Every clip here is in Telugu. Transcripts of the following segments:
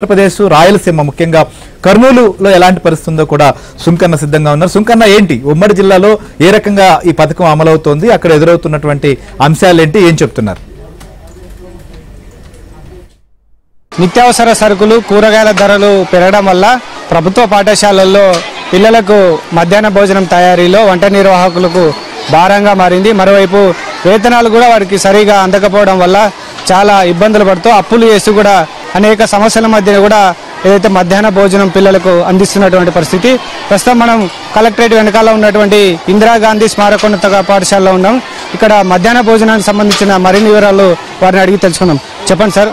ఆంధ్రప్రదేశ్ రాయలసీమ ముఖ్యంగా కర్నూలులో ఎలాంటి పరిస్థితి ఉందో కూడా సుంకన్న సిద్ధంగా ఉన్నారు. సుంకన్న ఏంటి ఉమ్మడి జిల్లాలో ఏ రకంగా ఈ పథకం అమలవుతోంది, అక్కడ ఎదురవుతున్నటువంటి అంశాలేంటి, ఏం చెప్తున్నారు? నిత్యావసర సరుకులు కూరగాయల ధరలు పెరగడం వల్ల ప్రభుత్వ పాఠశాలల్లో పిల్లలకు మధ్యాహ్న భోజనం తయారీలో వంట నిర్వాహకులకు భారంగా మారింది. మరోవైపు వేతనాలు కూడా వారికి సరిగా అందకపోవడం వల్ల చాలా ఇబ్బందులు పడుతూ అప్పులు చేస్తూ కూడా అనేక సమస్యల మధ్య కూడా ఏదైతే మధ్యాహ్న భోజనం పిల్లలకు అందిస్తున్నటువంటి పరిస్థితి. ప్రస్తుతం మనం కలెక్టరేట్ వెనకాల ఉన్నటువంటి ఇందిరాగాంధీ స్మారకోన్నత పాఠశాలలో ఉన్నాం. ఇక్కడ మధ్యాహ్న భోజనానికి సంబంధించిన మరిన్ని వివరాలు వారిని అడిగి తెలుసుకుందాం. చెప్పండి సార్,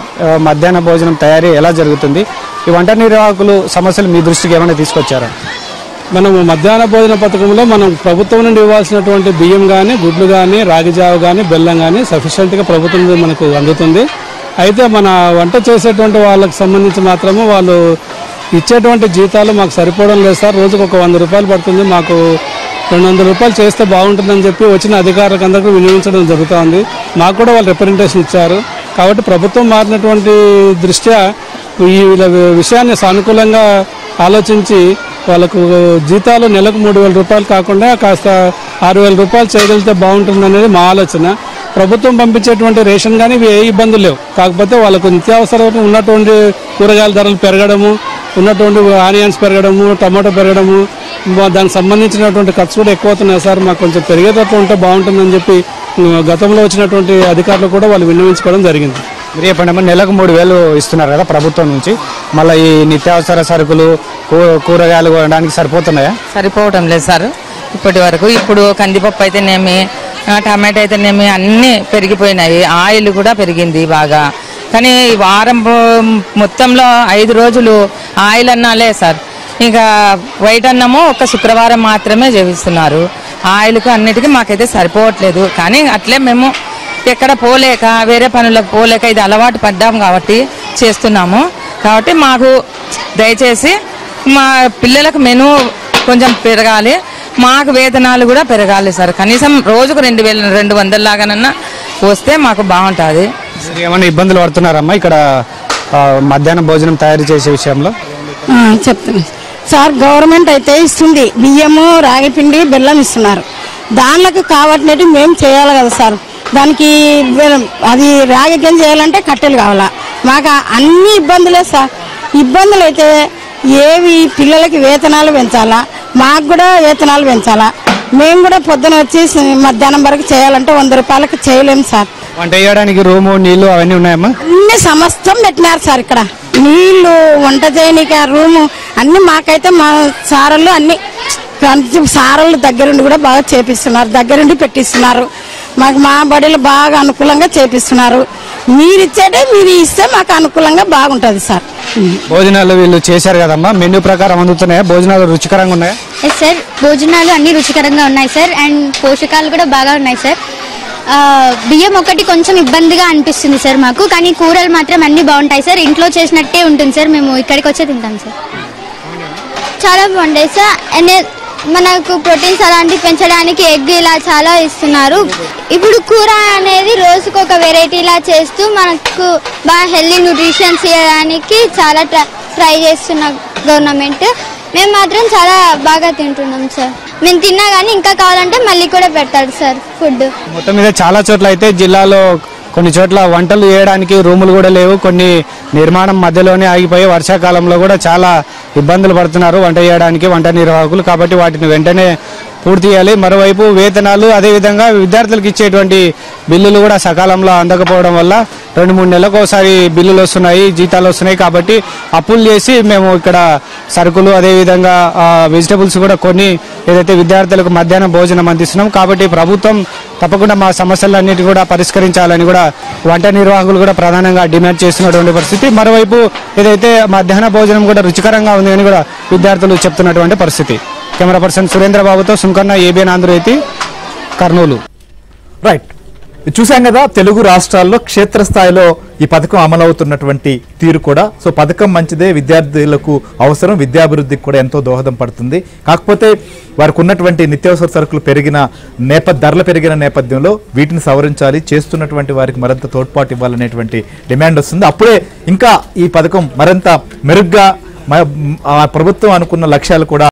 మధ్యాహ్న భోజనం తయారీ ఎలా జరుగుతుంది? ఈ వంట నిర్వాహకులు సమస్యలు మీ దృష్టికి ఏమైనా తీసుకొచ్చారా? మనము మధ్యాహ్న భోజన పథకంలో మనం ప్రభుత్వం నుండి ఇవ్వాల్సినటువంటి బియ్యం కానీ, గుడ్లు కానీ, రాగిజావ కానీ, బెల్లం కానీ సఫిషియెంట్గా ప్రభుత్వం నుండి మనకు అందుతుంది. అయితే మన వంట చేసేటువంటి వాళ్ళకి సంబంధించి మాత్రము వాళ్ళు ఇచ్చేటువంటి జీతాలు మాకు సరిపోవడం లేదు సార్. రోజుకు ఒక 100 రూపాయలు పడుతుంది. మాకు 200 రూపాయలు చేస్తే బాగుంటుందని చెప్పి వచ్చిన అధికారులకు అందరికీ వినియోగించడం జరుగుతుంది. మాకు కూడా వాళ్ళు రిప్రజెంటేషన్ ఇచ్చారు. కాబట్టి ప్రభుత్వం మారినటువంటి దృష్ట్యా ఈ విషయాన్ని సానుకూలంగా ఆలోచించి వాళ్ళకు జీతాలు నెలకు 3000 రూపాయలు కాకుండా కాస్త 6000 రూపాయలు చేయగలిగితే బాగుంటుందనేది మా ఆలోచన. ప్రభుత్వం పంపించేటువంటి రేషన్ కానీ ఇవి ఏ ఇబ్బందులు లేవు. కాకపోతే వాళ్ళకు నిత్యావసరం ఉన్నటువంటి కూరగాయల ధరలు పెరగడము, ఉన్నటువంటి ఆనియన్స్ పెరగడము, టమాటో పెరగడము, దానికి సంబంధించినటువంటి ఖర్చు కూడా ఎక్కువ అవుతున్నాయి సార్. మాకు కొంచెం పెరిగేటట్లు ఉంటే బాగుంటుందని చెప్పి గతంలో వచ్చినటువంటి అధికారులు కూడా వాళ్ళు విన్నవించుకోవడం జరిగింది. మీరు చెప్పండి, నెలకు 3000 ఇస్తున్నారు కదా ప్రభుత్వం నుంచి, మళ్ళీ ఈ నిత్యావసర సరుకులు కూరగాయలు కొనడానికి సరిపోతున్నాయా? సరిపోవడం లేదు సార్ ఇప్పటి వరకు. ఇప్పుడు కందిపప్పు అయితేనేమి, టమాటో అయితేనేమి అన్నీ పెరిగిపోయినాయి. ఆయిల్ కూడా పెరిగింది బాగా. కానీ వారం మొత్తంలో 5 రోజులు ఆయిల్ అన్నాలే సార్. ఇంకా వైట్ అన్నము ఒక శుక్రవారం మాత్రమే చేయిస్తున్నారు. ఆయిల్కి అన్నిటికీ మాకైతే సరిపోవట్లేదు. కానీ అట్లే మేము ఎక్కడ పోలేక, వేరే పనులకు పోలేక ఇది అలవాటు పడ్డాము కాబట్టి చేస్తున్నాము. కాబట్టి మాకు దయచేసి మా పిల్లలకు మెనూ కొంచెం పెరగాలి, మాకు వేతనాలు కూడా పెరగాలి సార్. కనీసం రోజుకు 2200 లాగానన్నా వస్తే మాకు బాగుంటుంది. ఏమైనా ఇబ్బందులు పడుతున్నారమ్మా ఇక్కడ మధ్యాహ్న భోజనం తయారు చేసే విషయంలో? చెప్తాను సార్, గవర్నమెంట్ అయితే ఇస్తుంది, బియ్యము, రాగిపిండి, బెల్లం ఇస్తున్నారు. దానిలకు కావట్లేదు మేము చేయాలి కదా సార్. దానికి అది రాగికం చేయాలంటే కట్టెలు కావాలా. మాకు అన్ని ఇబ్బందులే సార్. ఇబ్బందులు అయితే ఏవి పిల్లలకి వేతనాలు పెంచాలా, మాకు కూడా వేతనాలు పెంచాలా. మేము కూడా పొద్దున వచ్చి మధ్యాహ్నం వరకు చేయాలంటే 100 రూపాయలకి చేయలేము సార్. వంట చేయడానికి రూము, నీళ్లు అవన్నీ ఉన్నాయమ్మా? అన్ని సమస్తం పెట్టినారు సార్. ఇక్కడ నీళ్లు, వంట చేయడానికి రూము అన్ని మాకైతే మా సారలు అన్ని సారలు దగ్గరుండి కూడా బాగా చేపిస్తున్నారు, దగ్గరుండి పెట్టిస్తున్నారు. మాకు మా బడిలో బాగా అనుకూలంగా చేపిస్తున్నారు. మీరు ఇచ్చేటే మీరు ఇస్తే మాకు అనుకూలంగా బాగుంటుంది సార్. భోజనాలు వీళ్ళు చేశారు కదమ్మా, మెనూ ప్రకారం అందుతున్నాయా? భోజనాలు రుచికరంగా ఉన్నాయా? సార్, భోజనాలు అన్ని రుచికరంగా ఉన్నాయి సార్. అండ్ పోషకాలు కూడా బాగా ఉన్నాయి సార్. బియ్యం ఒకటి కొంచెం ఇబ్బందిగా అనిపిస్తుంది సార్ మాకు, కానీ కూరలు మాత్రం అన్ని బాగుంటాయి సార్. ఇంట్లో చేసినట్టే ఉంటుంది సార్. మేము ఇక్కడికి వచ్చే తింటాం సార్. చాలా బాగుంటాయి సార్. అండ్ మనకు ప్రోటీన్స్ అలాంటివి పెంచడానికి ఎగ్ ఇలా చాలా ఇస్తున్నారు. ఇప్పుడు కూర అనేది రోజుకు ఒక వెరైటీలా చేస్తూ మనకు బాగా హెల్తీ న్యూట్రిషన్స్ ఇవ్వడానికి చాలా ట్రై చేస్తున్న గవర్నమెంట్. మేము మాత్రం చాలా బాగా తింటున్నాం సార్. మేము తిన్నా కానీ ఇంకా కావాలంటే మళ్ళీ కూడా పెడతాడు సార్ ఫుడ్. మొత్తం మీద చాలా చోట్ల అయితే జిల్లాలో కొన్ని చోట్ల వంటలు చేయడానికి రూములు కూడా లేవు. కొన్ని నిర్మాణం మధ్యలోనే ఆగిపోయి వర్షాకాలంలో కూడా చాలా ఇబ్బందులు పడుతున్నారు వంట చేయడానికి వంట నిర్వాహకులు. కాబట్టి వాటిని వెంటనే పూర్తి చేయాలి. మరోవైపు వేతనాలు, అదేవిధంగా విద్యార్థులకు ఇచ్చేటువంటి బిల్లులు కూడా సకాలంలో అందకపోవడం వల్ల 2-3 నెలలకు ఒకసారి బిల్లులు వస్తున్నాయి, జీతాలు వస్తున్నాయి. కాబట్టి అప్పులు చేసి మేము ఇక్కడ సరుకులు, అదేవిధంగా వెజిటబుల్స్ కూడా కొన్ని ఏదైతే విద్యార్థులకు మధ్యాహ్నం భోజనం అందిస్తున్నాం. కాబట్టి ప్రభుత్వం తప్పకుండా మా సమస్యలన్నిటి కూడా పరిష్కరించాలని కూడా వంట నిర్వాహకులు కూడా ప్రధానంగా డిమాండ్ చేస్తున్నటువంటి పరిస్థితి. మరోవైపు ఏదైతే మధ్యాహ్న భోజనం కూడా రుచికరంగా ఉంది అని కూడా విద్యార్థులు చెప్తున్నటువంటి పరిస్థితి. కెమెరా పర్సన్ సురేంద్రబాబుతో సుంకన్న, ఏబిఎన్ ఆంధ్రజ్యోతి, కర్నూలు. రైట్. చూసాం కదా తెలుగు రాష్ట్రాల్లో క్షేత్రస్థాయిలో ఈ పథకం అమలవుతున్నటువంటి తీరు కూడా. సో పథకం మంచిదే, విద్యార్థులకు అవసరం, విద్యాభివృద్ధికి కూడా ఎంతో దోహదం పడుతుంది. కాకపోతే వారికి ఉన్నటువంటి నిత్యావసర సరుకులు పెరిగిన ధరలు పెరిగిన నేపథ్యంలో వీటిని సవరించాలి, చేస్తున్నటువంటి వారికి మరింత తోడ్పాటు ఇవ్వాలనేటువంటి డిమాండ్ వస్తుంది. అప్పుడే ఇంకా ఈ పథకం మరింత మెరుగ్గా ప్రభుత్వం అనుకున్న లక్ష్యాలు కూడా